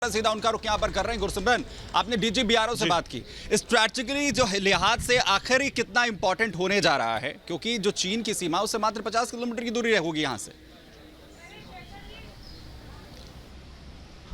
सीधा उनका रुख यहां पर कर रहे हैं। गुरसिमरन, आपने डीजीबीआरओ से बात की, स्ट्रैटेजिकली जो लिहाज से आखिर कितना इंपॉर्टेंट होने जा रहा है, क्योंकि जो चीन की सीमा उससे मात्र 50 किलोमीटर की दूरी होगी यहां से।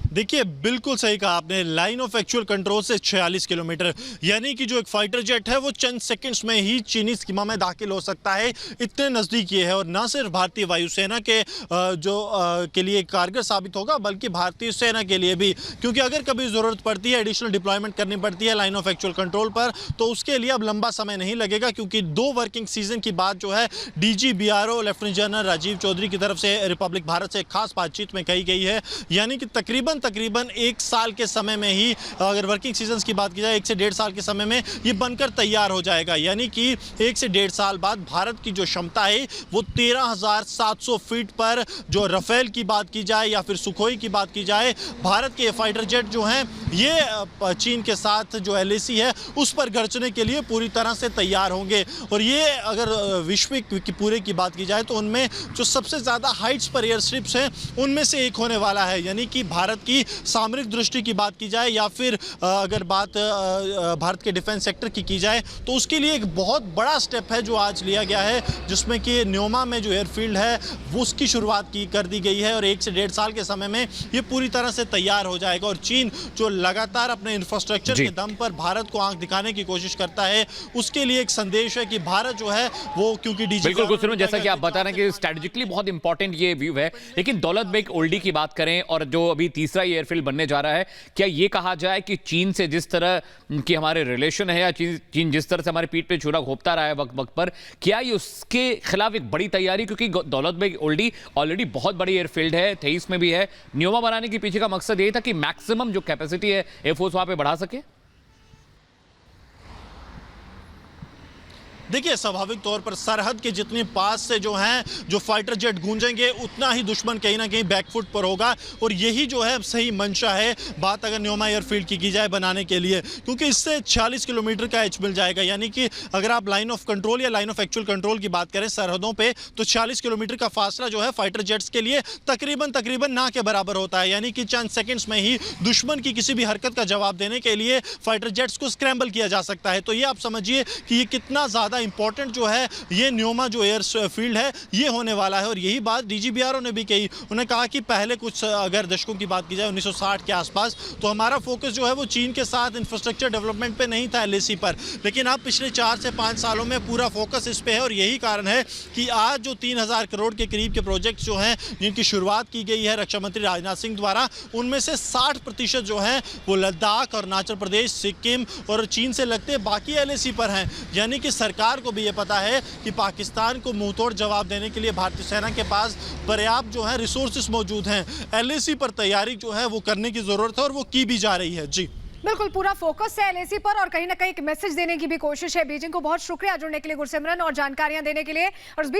देखिए, बिल्कुल सही कहा आपने। लाइन ऑफ एक्चुअल कंट्रोल से 46 किलोमीटर, यानी कि जो एक फाइटर जेट है वो चंद सेकंड्स में ही चीनी सीमा में दाखिल हो सकता है, इतने नज़दीक ये है। और ना सिर्फ भारतीय वायुसेना के के लिए कारगर साबित होगा, बल्कि भारतीय सेना के लिए भी, क्योंकि अगर कभी ज़रूरत पड़ती है, एडिशनल डिप्लॉयमेंट करनी पड़ती है लाइन ऑफ एक्चुअल कंट्रोल पर, तो उसके लिए अब लंबा समय नहीं लगेगा, क्योंकि 2 वर्किंग सीजन की बात जो है डीजीबीआरओ लेफ्टिनेंट जनरल राजीव चौधरी की तरफ से रिपब्लिक भारत से एक खास बातचीत में कही गई है। यानी कि तकरीबन 1 साल के समय में ही, अगर वर्किंग सीजन्स की बात की जाए, 1 से 1.5 साल के समय में ये बनकर तैयार हो जाएगा। यानी कि 1 से 1.5 साल बाद भारत की जो क्षमता है वो 13,700 फीट पर, जो राफेल की बात की जाए या फिर सुखोई की बात की जाए, भारत के फाइटर जेट जो हैं ये चीन के साथ जो LAC है उस पर गरजने के लिए पूरी तरह से तैयार होंगे। और ये अगर विश्व की पूरे की बात की जाए तो उनमें जो सबसे ज़्यादा हाइट्स पर एयर स्ट्रिप्स हैं उनमें से एक होने वाला है। यानी कि भारत की सामरिक दृष्टि की बात की जाए या फिर अगर बात भारत के डिफेंस सेक्टर की जाए, तो उसके लिए एक बहुत बड़ा स्टेप है जो आज लिया गया है, जिसमें कि न्योमा में जो एयरफील्ड है वो उसकी शुरुआत कर दी गई है। और 1 से 1.5 साल के समय में ये पूरी तरह से तैयार हो जाएगा। और चीन जो लगातार अपने इंफ्रास्ट्रक्चर के दम पर भारत को आंख दिखाने की कोशिश करता है, उसके लिए एक संदेश है कि भारत जो है वो, क्योंकि बिल्कुल गुरसिमरन, जैसा कि आप बता रहे हैं कि स्ट्रेटेजिकली बहुत इंपॉर्टेंट ये व्यू है। लेकिन दौलत बेग ओल्डी की बात करें और जो अभी तीसरा एयरफील्ड बनने जा रहा है, क्या ये कहा जाए कि चीन से जिस तरह की हमारे रिलेशन है या चीन जिस तरह से हमारे पीठ पे छुरा घोंपता रहा है वक्त वक्त पर, क्या ये उसके खिलाफ एक बड़ी तैयारी, क्योंकि दौलत बेग ओल्डी ऑलरेडी बहुत बड़ी एयरफील्ड है, 23 में भी है। न्योमा बनाने के पीछे का मकसद यही था कि मैक्सिमम जो कैपेसिटी है एयरफोर्स वहां पे बढ़ा सके। देखिए, स्वाभाविक तौर पर सरहद के जितने पास से जो हैं जो फाइटर जेट गूंजेंगे, उतना ही दुश्मन कहीं ना कहीं बैकफुट पर होगा। और यही जो है सही मंशा है, बात अगर न्योमा एयरफील्ड की जाए बनाने के लिए, क्योंकि इससे 46 किलोमीटर का एच मिल जाएगा। यानी कि अगर आप लाइन ऑफ कंट्रोल या लाइन ऑफ एक्चुअल कंट्रोल की बात करें सरहदों पे, तो 46 किलोमीटर का फासला जो है फाइटर जेट्स के लिए तकरीबन ना के बराबर होता है। यानी कि चंद सेकेंड्स में ही दुश्मन की किसी भी हरकत का जवाब देने के लिए फाइटर जेट्स को स्क्रैम्बल किया जा सकता है। तो ये आप समझिए कि ये कितना ज़्यादा इंपॉर्टेंट जो है ये न्योमा जो एयर फील्ड है ये होने वाला है। और यही बात डीजीबीआरओ ने भी कही। उन्होंने कहा कि पहले कुछ अगर दशकों की बात की जाए 1960 के आसपास, तो हमारा फोकस जो है वो चीन के साथ इंफ्रास्ट्रक्चर डेवलपमेंट पे नहीं था, LAC पर। लेकिन अब पिछले 4 से 5 सालों में पूरा फोकस इस पे है। और यही कारण है कि आज जो 3,000 करोड़ के करीब के प्रोजेक्ट जो हैं जिनकी शुरुआत की गई है रक्षा मंत्री राजनाथ सिंह द्वारा, उनमें से 60% जो है वो लद्दाख और अरुणाचल प्रदेश, सिक्किम और चीन से लगते बाकी LAC पर हैं। यानी कि सरकार को भी ये पता है कि पाकिस्तान को मुंहतोड़ जवाब देने के लिए भारतीय सेना के पास पर्याप्त जो है रिसोर्सेस मौजूद हैं। LAC पर तैयारी जो है वो करने की जरूरत है और वो की भी जा रही है। जी बिल्कुल, पूरा फोकस है LAC पर और कहीं ना कहीं एक मैसेज देने की भी कोशिश है। बीजिंग को बहुत शुक्रिया जुड़ने के लिए गुरसिमरन और जानकारियां देने के लिए। और